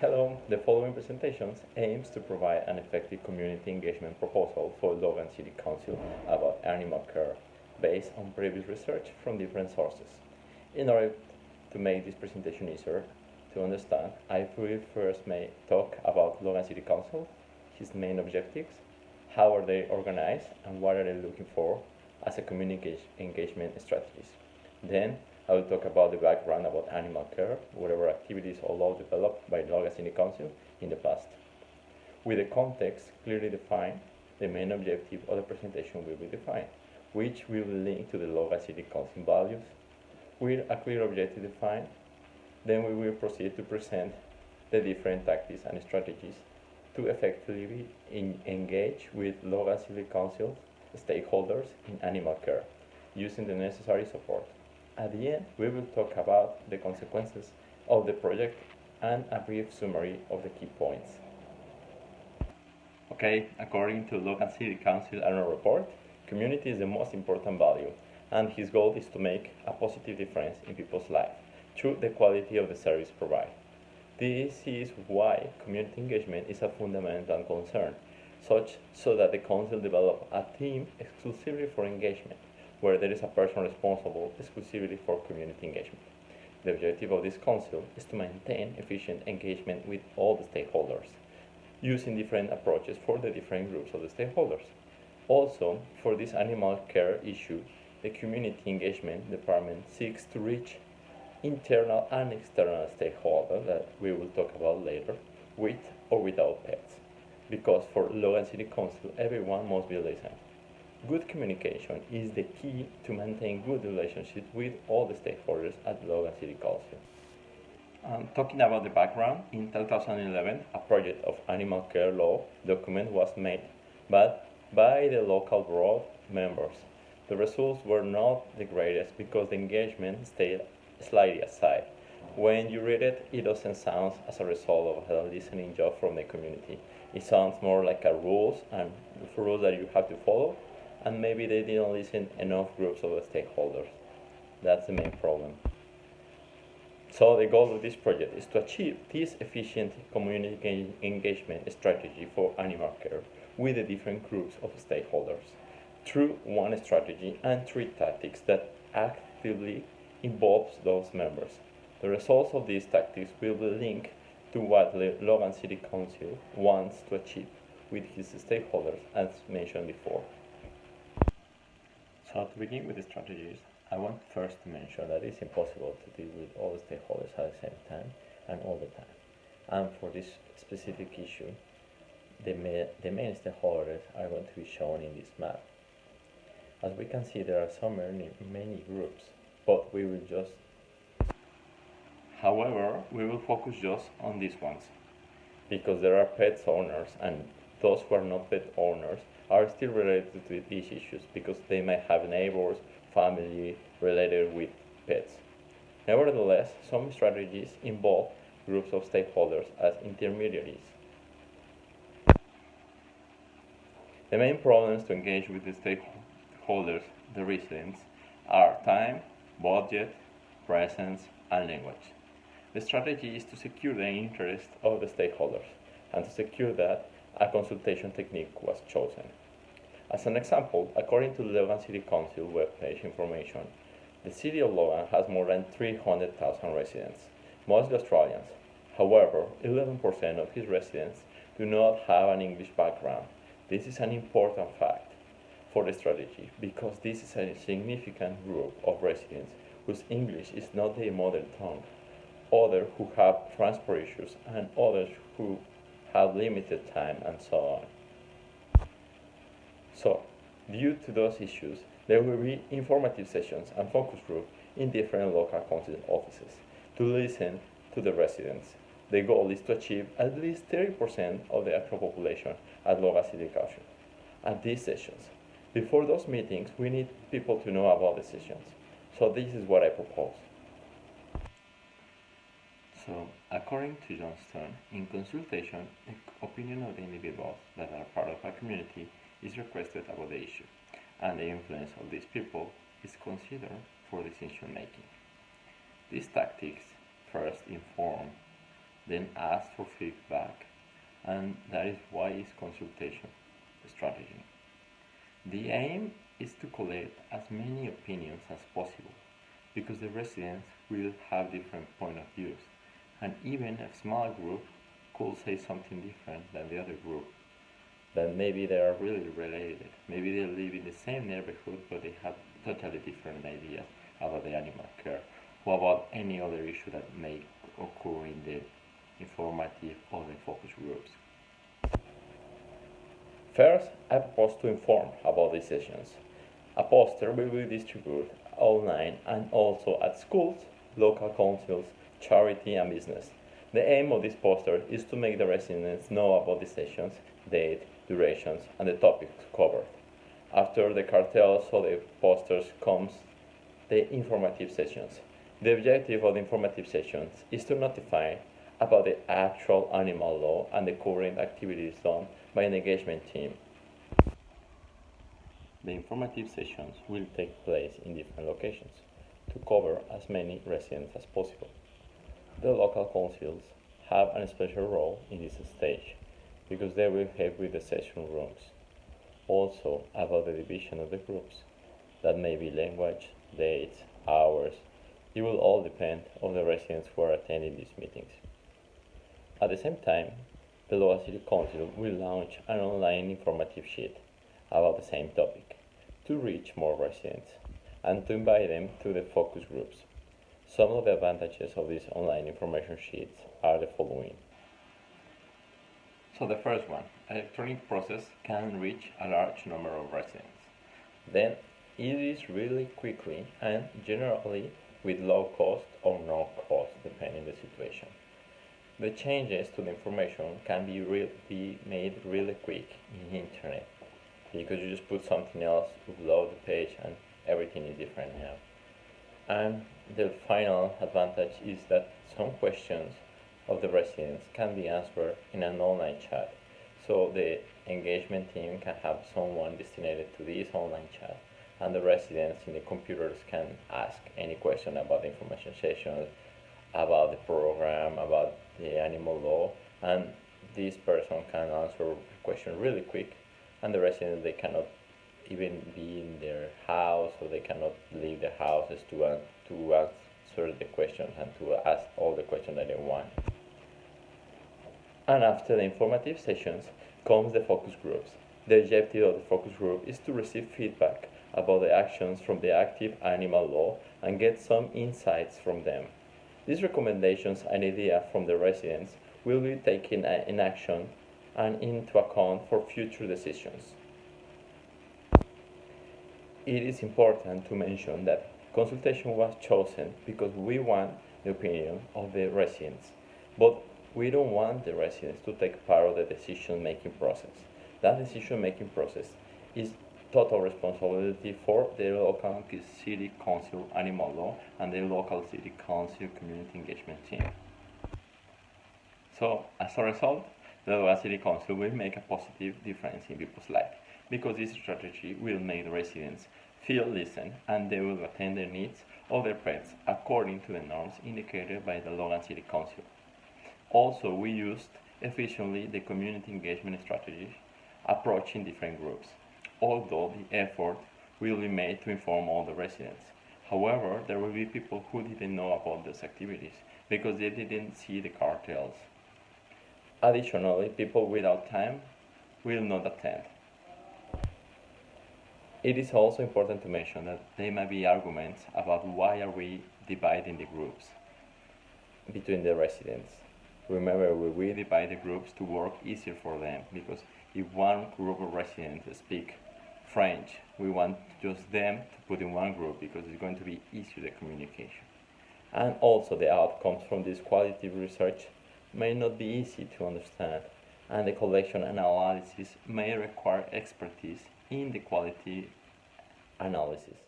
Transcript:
Hello, the following presentations aims to provide an effective community engagement proposal for Logan City Council about animal care based on previous research from different sources. In order to make this presentation easier to understand, I will first talk about Logan City Council, his main objectives, how are they organized, and what are they looking for as a community engagement strategies. Then I will talk about the background about animal care, whatever activities or law developed by Logan City Council in the past. With the context clearly defined, the main objective of the presentation will be defined, which will link to the Logan City Council values. With a clear objective defined, then we will proceed to present the different tactics and strategies to effectively engage with Logan City Council stakeholders in animal care, using the necessary support. At the end, we will talk about the consequences of the project and a brief summary of the key points. Okay, according to Logan City Council annual report, community is the most important value, and his goal is to make a positive difference in people's lives through the quality of the service provided. This is why community engagement is a fundamental concern, so that the council develop a team exclusively for engagement, where there is a person responsible exclusively for community engagement. The objective of this council is to maintain efficient engagement with all the stakeholders, using different approaches for the different groups of the stakeholders. Also, for this animal care issue, the community engagement department seeks to reach internal and external stakeholders that we will talk about later, with or without pets, because for Logan City Council, everyone must be listened. Good communication is the key to maintain good relationships with all the stakeholders at Logan City Council. Talking about the background, in 2011, a project of animal care law document was made, but by the local board members. The results were not the greatest because the engagement stayed slightly aside. When you read it, it doesn't sound as a result of a listening job from the community. It sounds more like a rules that you have to follow, and maybe they didn't listen enough groups of the stakeholders. That's the main problem. So the goal of this project is to achieve this efficient community engagement strategy for animal care with the different groups of stakeholders through one strategy and three tactics that actively involves those members. The results of these tactics will be linked to what the Logan City Council wants to achieve with his stakeholders, as mentioned before. So to begin with the strategies, I want first to mention that it's impossible to deal with all the stakeholders at the same time and all the time. And for this specific issue, the main stakeholders are going to be shown in this map. As we can see, there are so many groups, but however, we will focus just on these ones, because there are pet owners, and those who are not pet owners are still related to these issues because they might have neighbors, family related with pets. Nevertheless, some strategies involve groups of stakeholders as intermediaries. The main problems to engage with the stakeholders, the residents, are time, budget, presence, and language. The strategy is to secure the interest of the stakeholders, and to secure that, a consultation technique was chosen. As an example, according to the Logan City Council webpage information, the city of Logan has more than 300,000 residents, mostly Australians. However, 11% of his residents do not have an English background. This is an important fact for the strategy because this is a significant group of residents whose English is not their mother tongue, others who have transport issues, and others who have limited time, and so on. So, due to those issues, there will be informative sessions and focus groups in different local council offices to listen to the residents. The goal is to achieve at least 30% of the actual population at Logan City Council at these sessions. Before those meetings, we need people to know about the sessions. So this is what I propose. So, according to Johnston, in consultation, the opinion of the individuals that are part of a community is requested about the issue, and the influence of these people is considered for decision making. These tactics first inform then ask for feedback, and that is why it's consultation strategy. The aim is to collect as many opinions as possible because the residents will have different point of views, and even a small group could say something different than the other group. That maybe they are really related. Maybe they live in the same neighborhood, but they have totally different ideas about the animal care or about any other issue that may occur in the informative or the focus groups. First, I propose to inform about these sessions. A poster will be distributed online and also at schools, local councils, charity and business. The aim of this poster is to make the residents know about the sessions, date, durations, and the topics covered. After the cartels or the posters comes the informative sessions. The objective of the informative sessions is to notify about the actual animal law and the current activities done by an engagement team. The informative sessions will take place in different locations to cover as many residents as possible. The local councils have a special role in this stage because they will help with the session rooms. Also about the division of the groups, that may be language, dates, hours. It will all depend on the residents who are attending these meetings. At the same time, the local city council will launch an online informative sheet about the same topic to reach more residents and to invite them to the focus groups. Some of the advantages of these online information sheets are the following. So the first one, electronic process can reach a large number of residents. Then it is really quickly and generally with low cost or no cost depending on the situation. The changes to the information can be made really quick in the internet because you just put something else, upload the page, and everything is different now. And the final advantage is that some questions of the residents can be answered in an online chat. So the engagement team can have someone designated to this online chat, and the residents in the computers can ask any question about the information sessions, about the program, about the animal law, and this person can answer the question really quick, and the residents, they cannot even be in their house, or they cannot leave their houses to answer the questions and to ask all the questions that they want. And after the informative sessions comes the focus groups. The objective of the focus group is to receive feedback about the actions from the active animal law and get some insights from them. These recommendations and ideas from the residents will be taken in action and into account for future decisions. It is important to mention that consultation was chosen because we want the opinion of the residents, but we don't want the residents to take part of the decision-making process. That decision-making process is total responsibility for the local city council animal law and the local city council community engagement team. So as a result, the local city council will make a positive difference in people's life because this strategy will make the residents feel listened and they will attend the needs of their pets according to the norms indicated by the Logan City Council. Also, we used efficiently the community engagement strategy approaching different groups, although the effort will be made to inform all the residents. However, there will be people who didn't know about these activities because they didn't see the cartels. Additionally, people without time will not attend. It is also important to mention that there may be arguments about why are we dividing the groups between the residents. Remember, we divide the groups to work easier for them because if one group of residents speak French, we want just them to put in one group because it's going to be easier the communication. And also the outcomes from this qualitative research may not be easy to understand, and the collection and analysis may require expertise in the quality analysis.